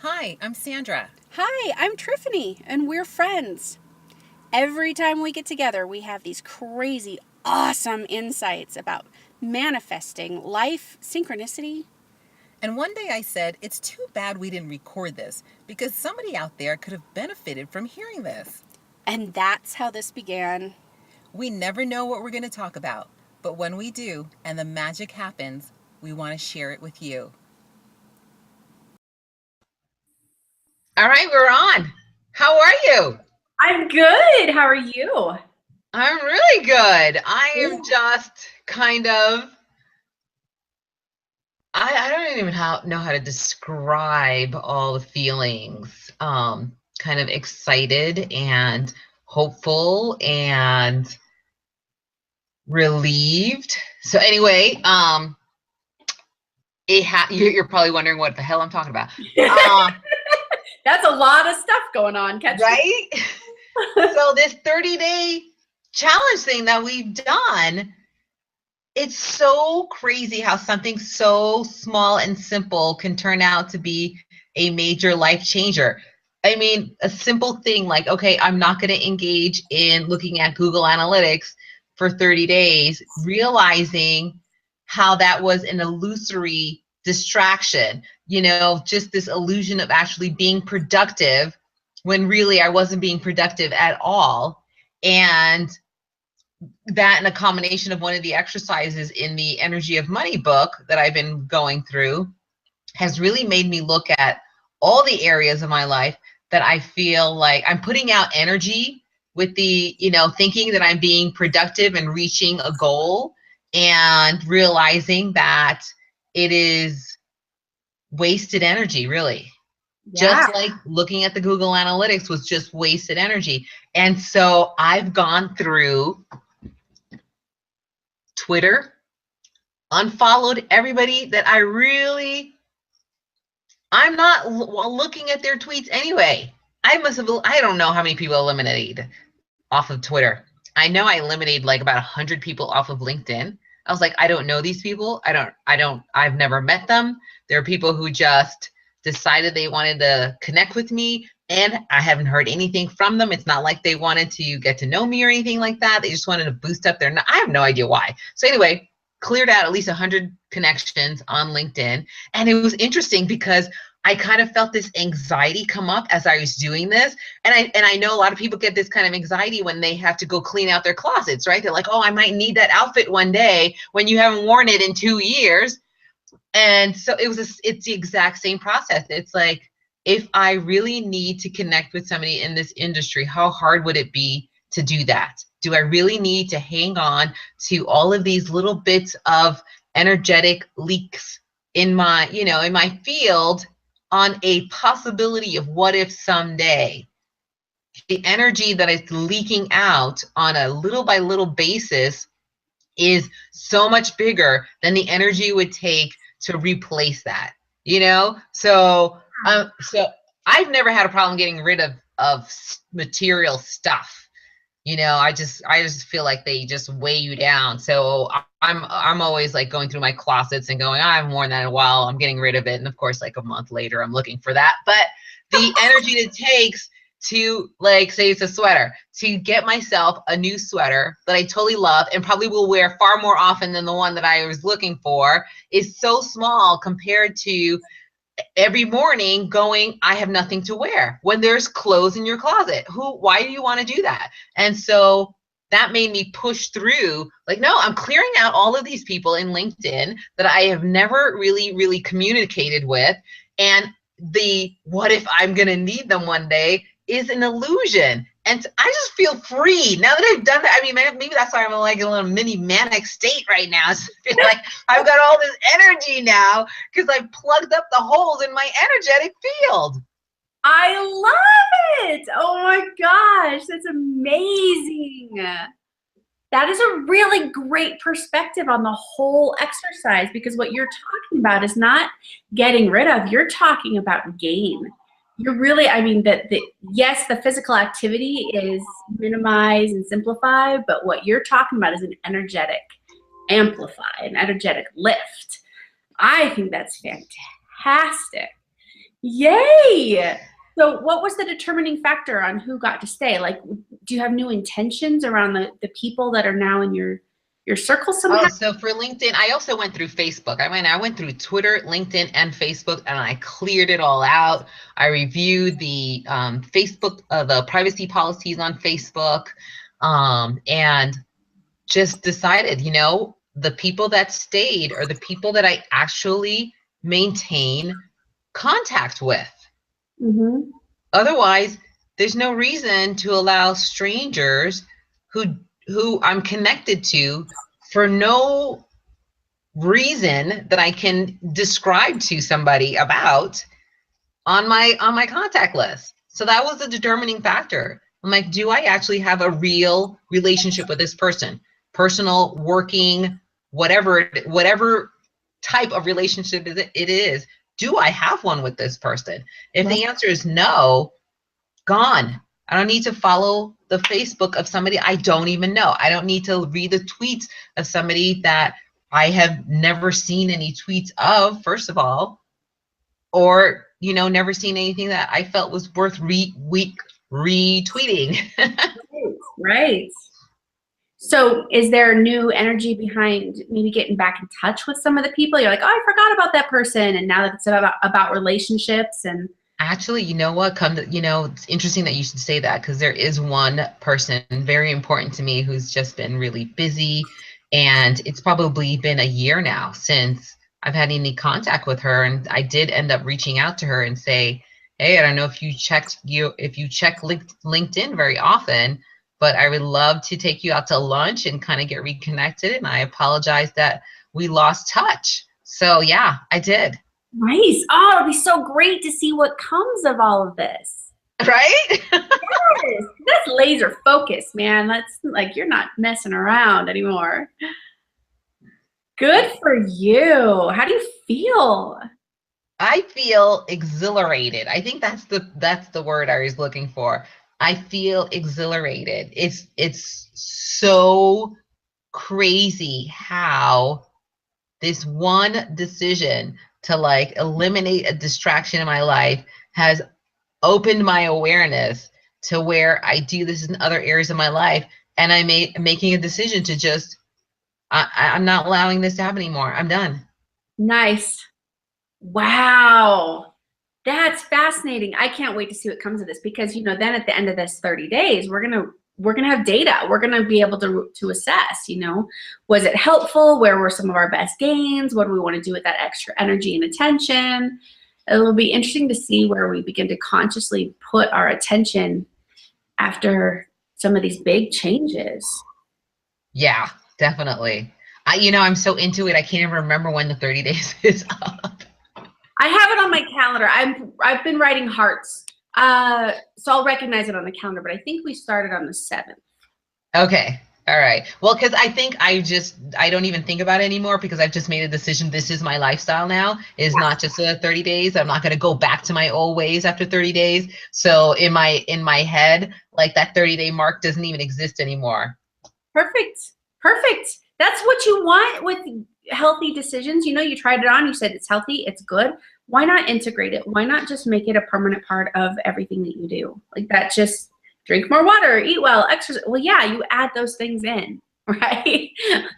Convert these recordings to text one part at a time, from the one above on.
Hi, I'm Sandra. Hi, I'm Triffany, and we're friends. Every time we get together, we have these crazy, awesome insights about manifesting, life, synchronicity. And one day I said, it's too bad we didn't record this because somebody out there could have benefited from hearing this. And that's how this began. We never know what we're going to talk about, but when we do and the magic happens, we want to share it with you. All right, we're on. How are you? I'm good. How are you? I'm really good. I am just kind of, I don't even know how to describe all the feelings. Kind of excited and hopeful and relieved. So anyway, you're probably wondering what the hell I'm talking about. That's a lot of stuff going on, right? So this 30-day challenge thing that we've done, it's so crazy how something so small and simple can turn out to be a major life changer. I mean, a simple thing like, okay, I'm not going to engage in looking at Google Analytics for 30 days, realizing how that was an illusory distraction, just this illusion of actually being productive when really I wasn't being productive at all. And that and a combination of one of the exercises in the Energy of Money book that I've been going through has really made me look at all the areas of my life that I feel like I'm putting out energy with the, thinking that I'm being productive and reaching a goal, and realizing that it is wasted energy, really. Yeah. Just like looking at the Google Analytics was just wasted energy. And so I've gone through Twitter, unfollowed everybody that I'm not looking at their tweets anyway. I don't know how many people eliminated off of Twitter. I know I eliminated like about 100 people off of LinkedIn. I was like, I don't know these people. I've never met them. There are people who just decided they wanted to connect with me, and I haven't heard anything from them. It's not like they wanted to get to know me or anything like that. They just wanted to boost up their, I have no idea why. So anyway, cleared out at least 100 connections on LinkedIn. And it was interesting because I kind of felt this anxiety come up as I was doing this. And I know a lot of people get this kind of anxiety when they have to go clean out their closets, right? They're like, oh, I might need that outfit one day when you haven't worn it in 2 years. And so it's the exact same process. It's like, if I really need to connect with somebody in this industry, how hard would it be to do that? Do I really need to hang on to all of these little bits of energetic leaks in my, in my field on a possibility of what if someday? The energy that is leaking out on a little by little basis is so much bigger than the energy it would take to replace that, So I've never had a problem getting rid of material stuff. I just feel like they just weigh you down. So I'm always like going through my closets and going, I haven't worn that in a while. I'm getting rid of it. And of course, like a month later, I'm looking for that. But the energy it takes to, like, say it's a sweater, to get myself a new sweater that I totally love and probably will wear far more often than the one that I was looking for is so small compared to every morning going, I have nothing to wear, when there's clothes in your closet. Why do you want to do that? And so that made me push through, like, no, I'm clearing out all of these people in LinkedIn that I have never really communicated with. And the what if I'm going to need them one day is an illusion. And I just feel free now that I've done that. I mean, maybe that's why I'm like in a little mini manic state right now. I feel like I've got all this energy now because I've plugged up the holes in my energetic field. I love it. Oh my gosh, that's amazing. That is a really great perspective on the whole exercise, because what you're talking about is not getting rid of, you're talking about gain. You're really, I mean, yes, the physical activity is minimize and simplify, but what you're talking about is an energetic amplify, an energetic lift. I think that's fantastic. Yay! So what was the determining factor on who got to stay? Like, do you have new intentions around the people that are now in your circle somehow? Oh, so for LinkedIn, I also went through Facebook. I went through Twitter, LinkedIn, and Facebook, and I cleared it all out. I reviewed the Facebook, the privacy policies on Facebook, and just decided, the people that stayed are the people that I actually maintain contact with. Mm-hmm. Otherwise, there's no reason to allow strangers who I'm connected to for no reason that I can describe to somebody about on my contact list. So that was the determining factor. I'm like, do I actually have a real relationship with this person? Personal, working, whatever type of relationship it is. Do I have one with this person? If the answer is no, gone. I don't need to follow the Facebook of somebody I don't even know. I don't need to read the tweets of somebody that I have never seen any tweets of, first of all, or, never seen anything that I felt was worth retweeting. Right. So is there new energy behind maybe getting back in touch with some of the people? You're like, oh, I forgot about that person. And now that it's about relationships and Actually, you know what? It's interesting that you should say that, because there is one person very important to me who's just been really busy, and it's probably been a year now since I've had any contact with her, and I did end up reaching out to her and say, hey, I don't know if you check LinkedIn very often, but I would love to take you out to lunch and kind of get reconnected, and I apologize that we lost touch. So yeah, I did. nice. Oh, it'll be so great to see what comes of all of this. Right? Yes, that's laser focused, man. That's like you're not messing around anymore. Good for you. How do you feel? I feel exhilarated. I think that's the word I was looking for. I feel exhilarated. It's so crazy how this one decision to like eliminate a distraction in my life has opened my awareness to where I do this in other areas of my life, and I'm making a decision to just I'm not allowing this to happen anymore. I'm done. Nice. Wow. That's fascinating. I can't wait to see what comes of this because then at the end of this 30 days, we're gonna have data. We're gonna be able to assess, was it helpful? Where were some of our best gains? What do we want to do with that extra energy and attention? It'll be interesting to see where we begin to consciously put our attention after some of these big changes. Yeah, definitely. I'm so into it. I can't even remember when the 30 days is up. I have it on my calendar. I've been writing hearts. So I'll recognize it on the calendar, but I think we started on the 7th. Okay. All right. Well, because I think I don't even think about it anymore because I've just made a decision. This is my lifestyle now. It's not just 30 days. I'm not going to go back to my old ways after 30 days. So in my head, like that 30-day mark doesn't even exist anymore. Perfect. That's what you want with healthy decisions. You tried it on, you said it's healthy, it's good. Why not integrate it? Why not just make it a permanent part of everything that you do? Like that, just drink more water, eat well, exercise. Well, yeah, you add those things in, right?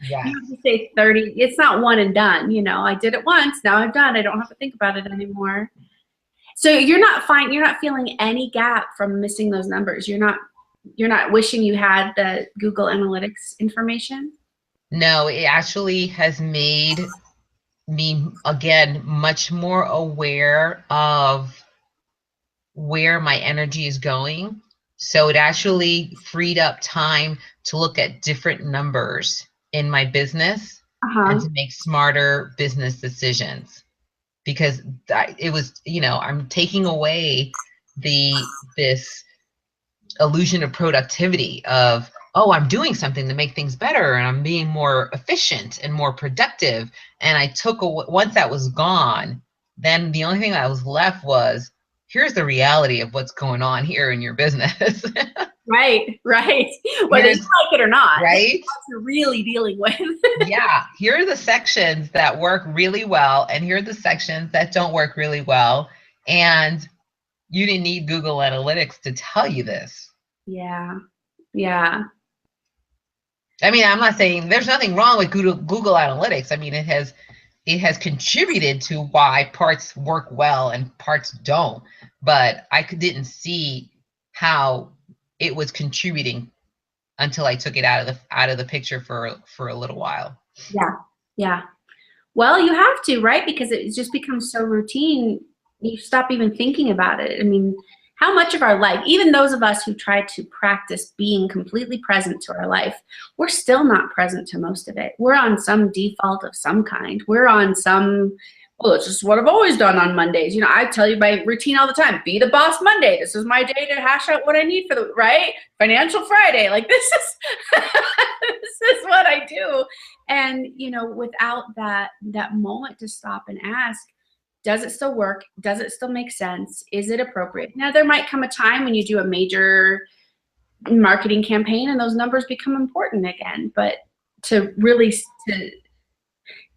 Yeah. You have to say 30. It's not one and done. I did it once, now I'm done. I don't have to think about it anymore. So you're not feeling any gap from missing those numbers. You're not wishing you had the Google Analytics information? No, it actually has made me, again, much more aware of where my energy is going. So it actually freed up time to look at different numbers in my business and to make smarter business decisions. Because it was, I'm taking away this illusion of productivity of, oh, I'm doing something to make things better and I'm being more efficient and more productive. And I once that was gone, then the only thing that was left was, here's the reality of what's going on here in your business. Right. Whether you like it or not. Right? That's what you're really dealing with. Yeah. Here are the sections that work really well, and here are the sections that don't work really well. And you didn't need Google Analytics to tell you this. Yeah. Yeah. I mean, I'm not saying there's nothing wrong with Google Analytics. I mean, it has contributed to why parts work well and parts don't. But I didn't see how it was contributing until I took it out of the picture for a little while. Yeah. Yeah. Well, you have to, right? Because it just becomes so routine, you stop even thinking about it. I mean, how much of our life, even those of us who try to practice being completely present to our life, we're still not present to most of it. We're on some default of some kind. We're on some, well, it's just what I've always done on Mondays. You know, I tell you my routine all the time, be the boss Monday. This is my day to hash out what I need for the, right? Financial Friday. Like this is, this is what I do. And, you know, without that moment to stop and ask, does it still work? Does it still make sense? Is it appropriate? Now, there might come a time when you do a major marketing campaign and those numbers become important again. But to really to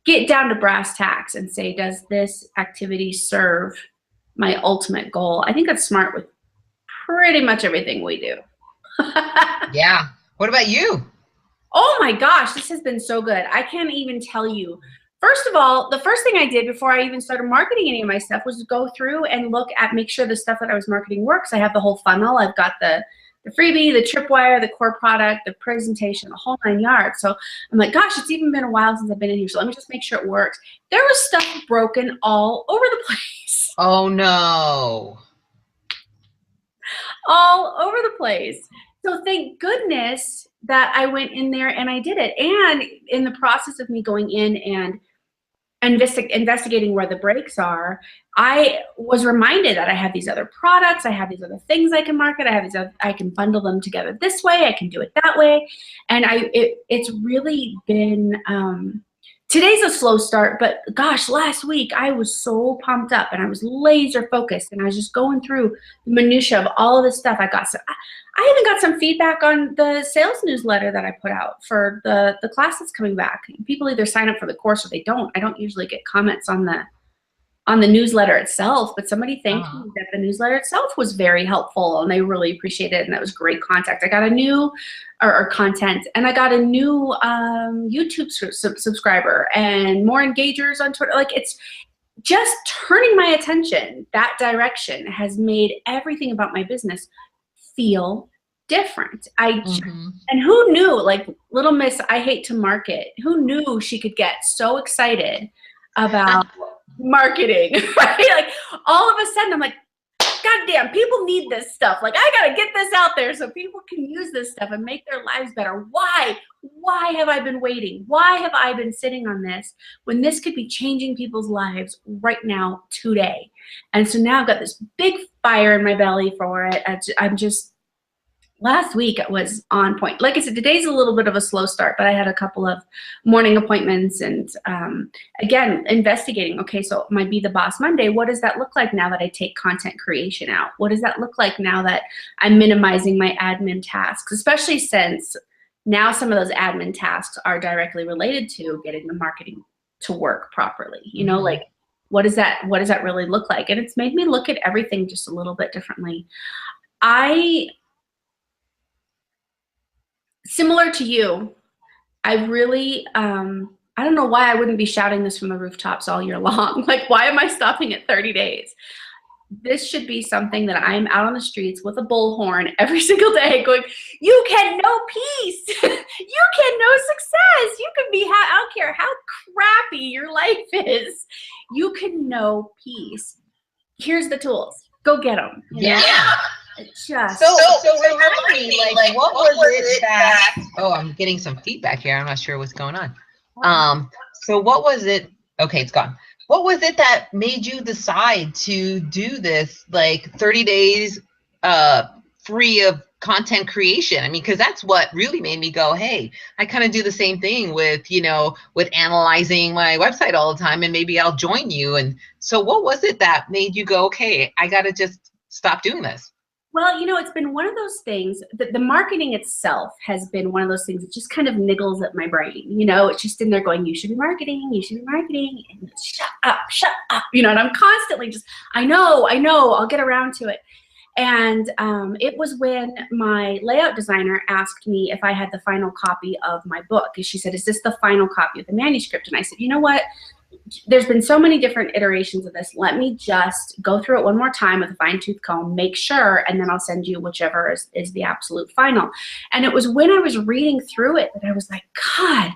get down to brass tacks and say, does this activity serve my ultimate goal? I think that's smart with pretty much everything we do. Yeah. What about you? Oh my gosh, this has been so good. I can't even tell you. First of all, the first thing I did before I even started marketing any of my stuff was to go through and look at, make sure the stuff that I was marketing works. I have the whole funnel. I've got the freebie, the tripwire, the core product, the presentation, the whole 9 yards. So I'm like, gosh, it's even been a while since I've been in here. So let me just make sure it works. There was stuff broken all over the place. Oh no. All over the place. So thank goodness that I went in there and I did it. And in the process of me going in and investigating where the breaks are, I was reminded that I have these other products, I have these other things I can market, I have these other, I can bundle them together this way, I can do it that way. And it's really been, today's a slow start, but gosh, last week I was so pumped up and I was laser focused and I was just going through the minutia of all of this stuff. I even got some feedback on the sales newsletter that I put out for the class that's coming back. People either sign up for the course or they don't. I don't usually get comments on the newsletter itself, but somebody thanked me that the newsletter itself was very helpful and they really appreciated it, and that was great contact. I got a new or content, and I got a new YouTube subscriber and more engagers on Twitter. Like, it's just turning my attention that direction has made everything about my business feel different. And who knew, like little Miss I Hate to Market, who knew she could get so excited about marketing, right? Like all of a sudden I'm like, God damn, people need this stuff. Like, I gotta get this out there so people can use this stuff and make their lives better. Why have I been waiting? Why have I been sitting on this when this could be changing people's lives right now, today? And so now I've got this big fire in my belly for it. I'm just, last week it was on point. Like I said, today's a little bit of a slow start, but I had a couple of morning appointments and again, investigating, okay, so my Be the Boss Monday, what does that look like now that I take content creation out? What does that look like now that I'm minimizing my admin tasks, especially since now some of those admin tasks are directly related to getting the marketing to work properly. You know, like what does that really look like? And it's made me look at everything just a little bit differently. Similar to you, I really, I don't know why I wouldn't be shouting this from the rooftops all year long. Like, why am I stopping at 30 days? This should be something that I'm out on the streets with a bullhorn every single day going, you can know peace. You can know success. You can be, I don't care how crappy your life is. You can know peace. Here's the tools. Go get them. Yeah. Just So remind me, like, what was it that? Oh, I'm getting some feedback here. I'm not sure what's going on. So what was it? Okay, it's gone. What was it that made you decide to do this, like 30 days free of content creation? I mean, because that's what really made me go, hey, I kind of do the same thing with, you know, with analyzing my website all the time, and maybe I'll join you. And so what was it that made you go, okay, I got to just stop doing this? Well, it's been one of those things that the marketing itself has been one of those things that just kind of niggles at my brain. It's just in there going, you should be marketing, and shut up, and I'm constantly just, I know, I'll get around to it. And it was when my layout designer asked me if I had the final copy of my book. And she said, is this the final copy of the manuscript? And I said, you know what? There's been so many different iterations of this. Let me just go through it one more time with a fine-tooth comb, make sure, and then I'll send you whichever is the absolute final. And it was when I was reading through it that I was like, God,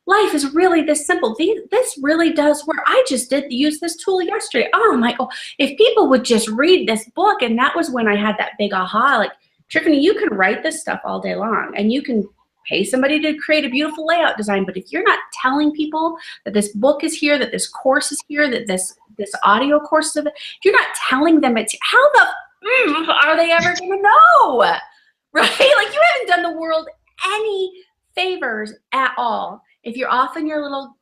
life is really this simple. This really does work. I just did use this tool yesterday. Oh my God, if people would just read this book. And that was when I had that big aha, like, Triffany, you can write this stuff all day long and you can pay somebody to create a beautiful layout design. But if you're not telling people that this book is here, that this course is here, that this audio course is, if you're not telling them it's, how the are they ever going to know? Right? Like, you haven't done the world any favors at all if you're off in your little,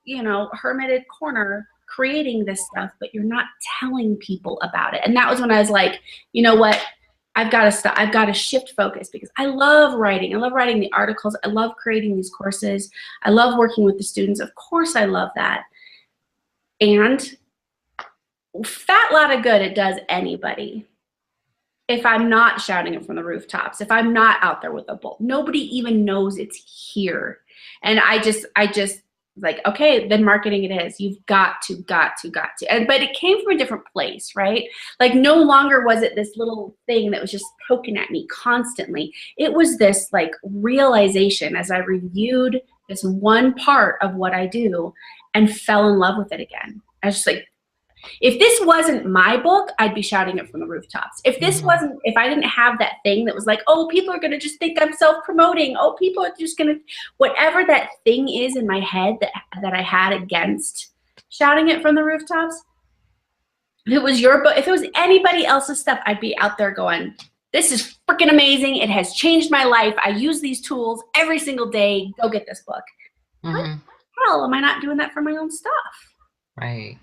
hermited corner creating this stuff, but you're not telling people about it. And that was when I was like, you know what? I've got to stop. I've got to shift focus, because I love writing. I love writing the articles. I love creating these courses. I love working with the students. Of course, I love that. And fat lot of good it does anybody if I'm not shouting it from the rooftops, if I'm not out there with a book. Nobody even knows it's here. And I just like, okay, then marketing it is. You've got to. But it came from a different place, right? Like, no longer was it this little thing that was just poking at me constantly. It was this like realization as I reviewed this one part of what I do and fell in love with it again. I was just like, if this wasn't my book, I'd be shouting it from the rooftops. If this wasn't, if I didn't have that thing that was like, oh, people are going to just think I'm self-promoting. Oh, people are just going to, whatever that thing is in my head that I had against shouting it from the rooftops. If it was your book, if it was anybody else's stuff, I'd be out there going, this is freaking amazing. It has changed my life. I use these tools every single day. Go get this book. What the hell am I not doing that for my own stuff? Right.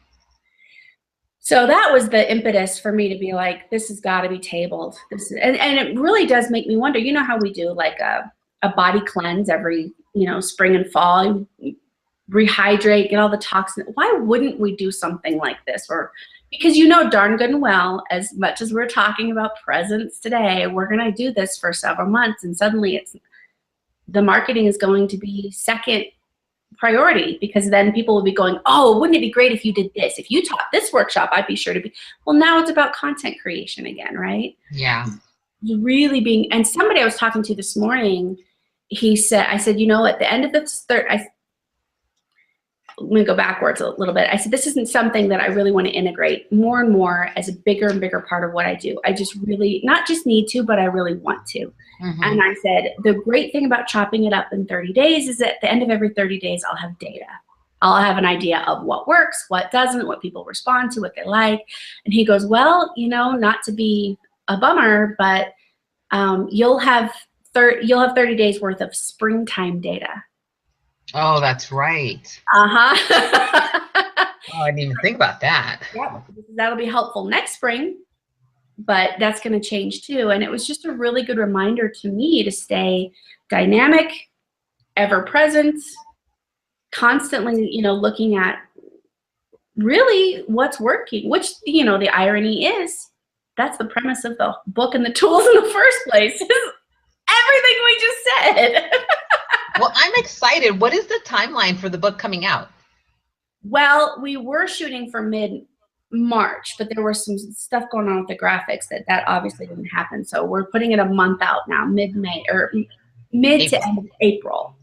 So that was the impetus for me to be like, this has got to be tabled. And it really does make me wonder, how we do like a body cleanse every, spring and fall, rehydrate, get all the toxins. Why wouldn't we do something like this? Or because darn good and well, as much as we're talking about presence today, we're going to do this for several months, and suddenly the marketing is going to be second priority, because then people will be going, oh, wouldn't it be great if you did this? If you taught this workshop, I'd be sure to be. Well, now it's about content creation again, right? Yeah. Really being, and somebody I was talking to this morning, I said, at the end of this let me go backwards a little bit. I said, this isn't something that I really want to integrate more and more as a bigger and bigger part of what I do. I just really, not just need to, but I really want to. And I said, the great thing about chopping it up in 30 days is that at the end of every 30 days, I'll have data. I'll have an idea of what works, what doesn't, what people respond to, what they like. And he goes, well, not to be a bummer, but you'll have 30 days worth of springtime data. Oh, that's right. Uh-huh. Oh, I didn't even think about that. Yep. That'll be helpful next spring, but that's going to change too. And it was just a really good reminder to me to stay dynamic, ever present, constantly, looking at really what's working, which, the irony is that's the premise of the book and the tools in the first place, is everything we just said. Well, I'm excited. What is the timeline for the book coming out? Well, we were shooting for mid-March, but there was some stuff going on with the graphics that obviously didn't happen. So we're putting it a month out now, mid-May, or mid to end of April.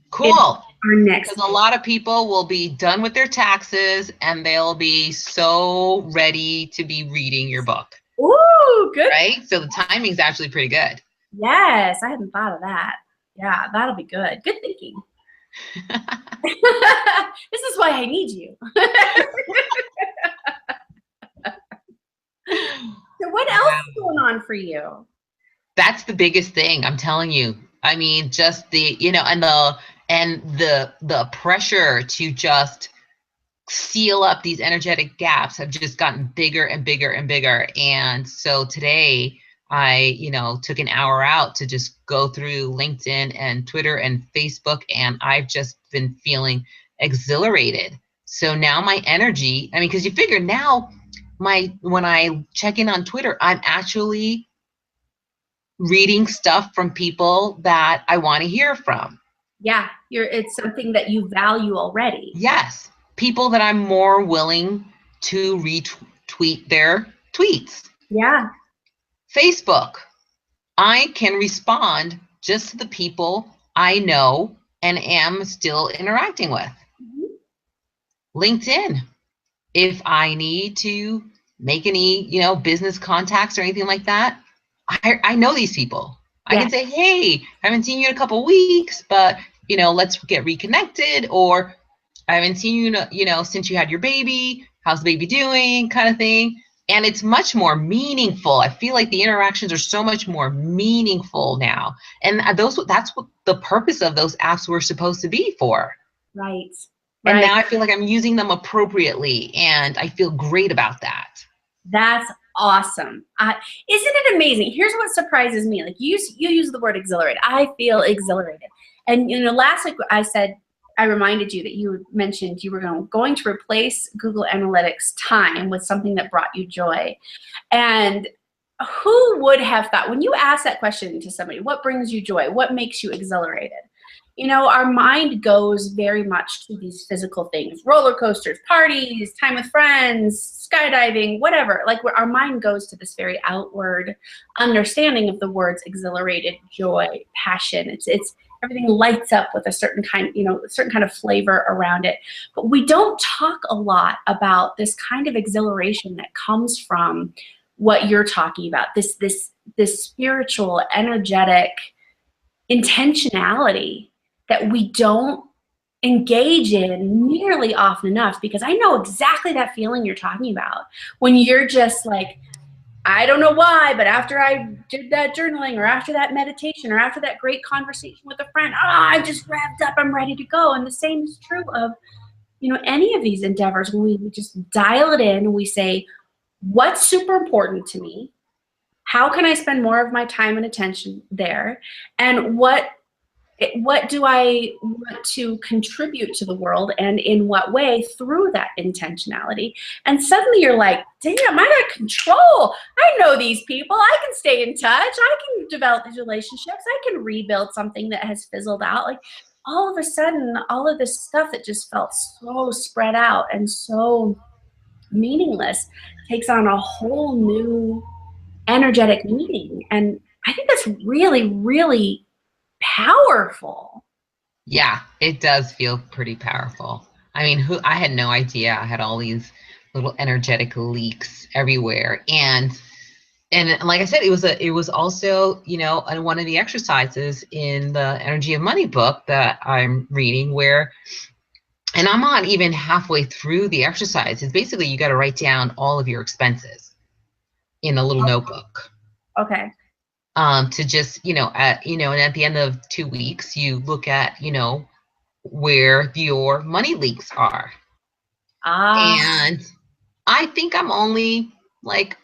Cool. Our next. Because a lot of people will be done with their taxes and they'll be so ready to be reading your book. Ooh, good. Right? So the timing's actually pretty good. Yes, I hadn't thought of that. Yeah, that'll be good. Good thinking. This is why I need you. So what else is going on for you? That's the biggest thing, I'm telling you. I mean, just the, and the pressure to just seal up these energetic gaps have just gotten bigger and bigger and bigger. And so today I, took an hour out to just go through LinkedIn and Twitter and Facebook, and I've just been feeling exhilarated. So now my energy, I mean, because you figure now when I check in on Twitter, I'm actually reading stuff from people that I want to hear from. Yeah, it's something that you value already. Yes, people that I'm more willing to retweet their tweets. Yeah. Facebook, I can respond just to the people I know and am still interacting with. LinkedIn, if I need to make any, business contacts or anything like that, I know these people. I can say, hey, I haven't seen you in a couple of weeks, but, let's get reconnected. Or I haven't seen you, since you had your baby. How's the baby doing? Kind of thing. And it's much more meaningful. I feel like the interactions are so much more meaningful now. And that's what the purpose of those apps were supposed to be for. Right. And now I feel like I'm using them appropriately, and I feel great about that. That's awesome. Isn't it amazing? Here's what surprises me. Like you use the word exhilarated. I feel exhilarated. And last week I reminded you that you mentioned you were going to replace Google Analytics time with something that brought you joy. And who would have thought, when you ask that question to somebody, what brings you joy? What makes you exhilarated? Our mind goes very much to these physical things, roller coasters, parties, time with friends, skydiving, whatever. Like our mind goes to this very outward understanding of the words exhilarated, joy, passion. It's everything lights up with a certain kind of flavor around it. But we don't talk a lot about this kind of exhilaration that comes from what you're talking about, this spiritual, energetic intentionality that we don't engage in nearly often enough, because I know exactly that feeling you're talking about when you're just like, I don't know why, but after I did that journaling or after that meditation or after that great conversation with a friend, I'm just revved up, I'm ready to go. And the same is true of, any of these endeavors. When we just dial it in and we say, what's super important to me? How can I spend more of my time and attention there? And what do I want to contribute to the world, and in what way through that intentionality? And suddenly you're like, damn, I got control. I know these people. I can stay in touch. I can develop these relationships. I can rebuild something that has fizzled out. Like all of a sudden, all of this stuff that just felt so spread out and so meaningless takes on a whole new energetic meaning. And I think that's really, really powerful. Yeah, it does feel pretty powerful. I mean, I had no idea I had all these little energetic leaks everywhere. And like I said, it was also, one of the exercises in the Energy of Money book that I'm reading and I'm not even halfway through the exercise. It's basically, you got to write down all of your expenses in a little notebook. Okay. To just, and at the end of 2 weeks, you look at, where your money leaks are. And I think I'm only like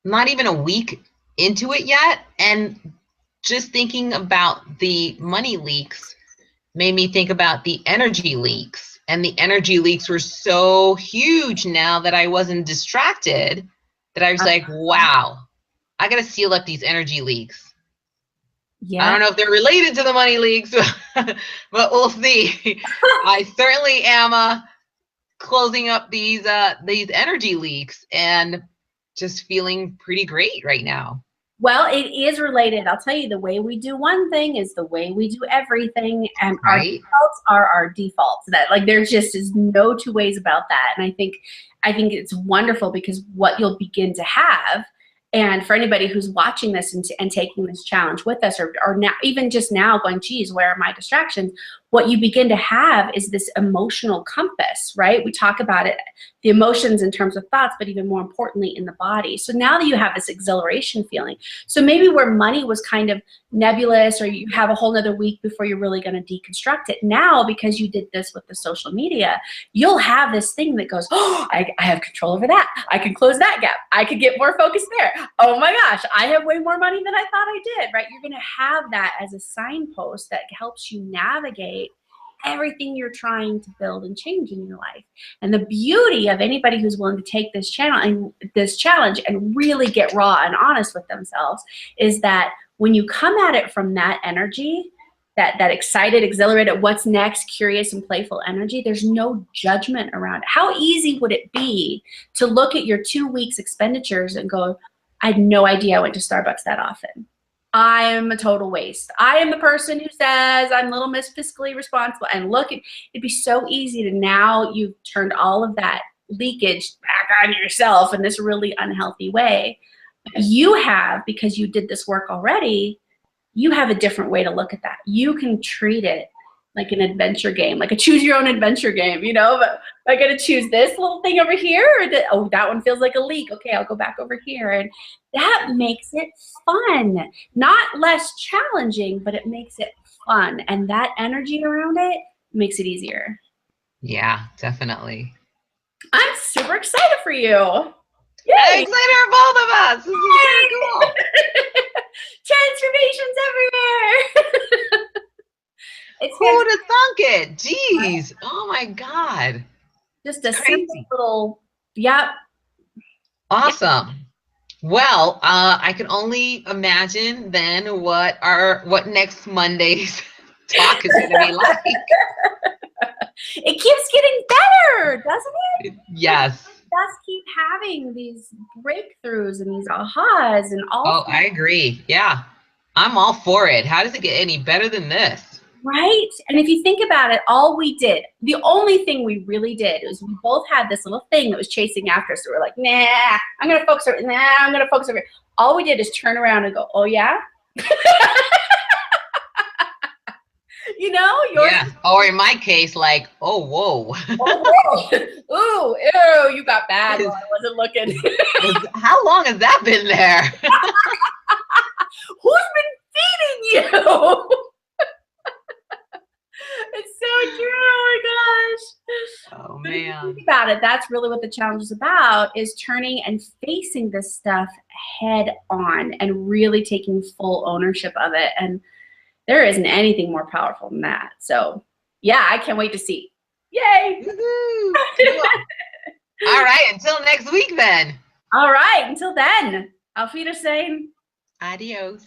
not even a week into it yet. And just thinking about the money leaks made me think about the energy leaks. And the energy leaks were so huge now that I wasn't distracted, that I was like, wow, I got to seal up these energy leaks. Yeah. I don't know if they're related to the money leaks, but we'll see. I certainly am closing up these energy leaks and just feeling pretty great right now. Well, it is related. I'll tell you, the way we do one thing is the way we do everything, and our defaults are our defaults. That there just is no two ways about that. And I think it's wonderful, because what you'll begin to have, and for anybody who's watching this and taking this challenge with us, or now, even just now going, geez, where are my distractions? what you begin to have is this emotional compass, right? We talk about it, the emotions in terms of thoughts, but even more importantly in the body. So now that you have this exhilaration feeling, so maybe where money was kind of nebulous, or you have a whole nother week before you're really going to deconstruct it, now because you did this with the social media, you'll have this thing that goes, oh, I have control over that. I can close that gap. I could get more focus there. Oh my gosh, I have way more money than I thought I did, right? You're going to have that as a signpost that helps you navigate everything you're trying to build and change in your life. And the beauty of anybody who's willing to take this challenge and really get raw and honest with themselves is that when you come at it from that energy, that excited, exhilarated, what's next, curious and playful energy, there's no judgment around it. How easy would it be to look at your 2 weeks expenditures and go, I had no idea I went to Starbucks that often. I am a total waste. I am the person who says I'm little miss fiscally responsible. And look, it'd be so easy to, now you've turned all of that leakage back on yourself in this really unhealthy way. You have, because you did this work already, you have a different way to look at that. You can treat it like an adventure game, like a choose your own adventure game, you know, but I got to choose this little thing over here, or oh, that one feels like a leak. Okay, I'll go back over here. And that makes it fun, not less challenging, but it makes it fun. And that energy around it makes it easier. Yeah, definitely. I'm super excited for you. Yay. I'm excited for both of us. This is very cool. Transformations everywhere. Who would have thunk it? Jeez. Oh my God. Just a simple little, yep. Awesome. Well, I can only imagine then what next Monday's talk is going to be like. It keeps getting better, doesn't it? Yes. Just keep having these breakthroughs and these ahas and all. Oh, I agree. Yeah. I'm all for it. How does it get any better than this? Right? And if you think about it, all we did, the only thing we really did was we both had this little thing that was chasing after us. So we're like, nah, I'm going to focus over, nah, I'm going to focus over. All we did is turn around and go, oh yeah? You know? Yeah. Or in my case, like, oh, whoa. Oh, whoa. Ooh, ew, you got bad while I wasn't looking. How long has that been there? Who's been feeding you? It's so true. Oh my gosh. Oh man. Think about it. That's really what the challenge is about, is turning and facing this stuff head on and really taking full ownership of it. And there isn't anything more powerful than that. So yeah, I can't wait to see. Yay. All right. Until next week then. All right. Until then, auf Wiedersehen. Adios.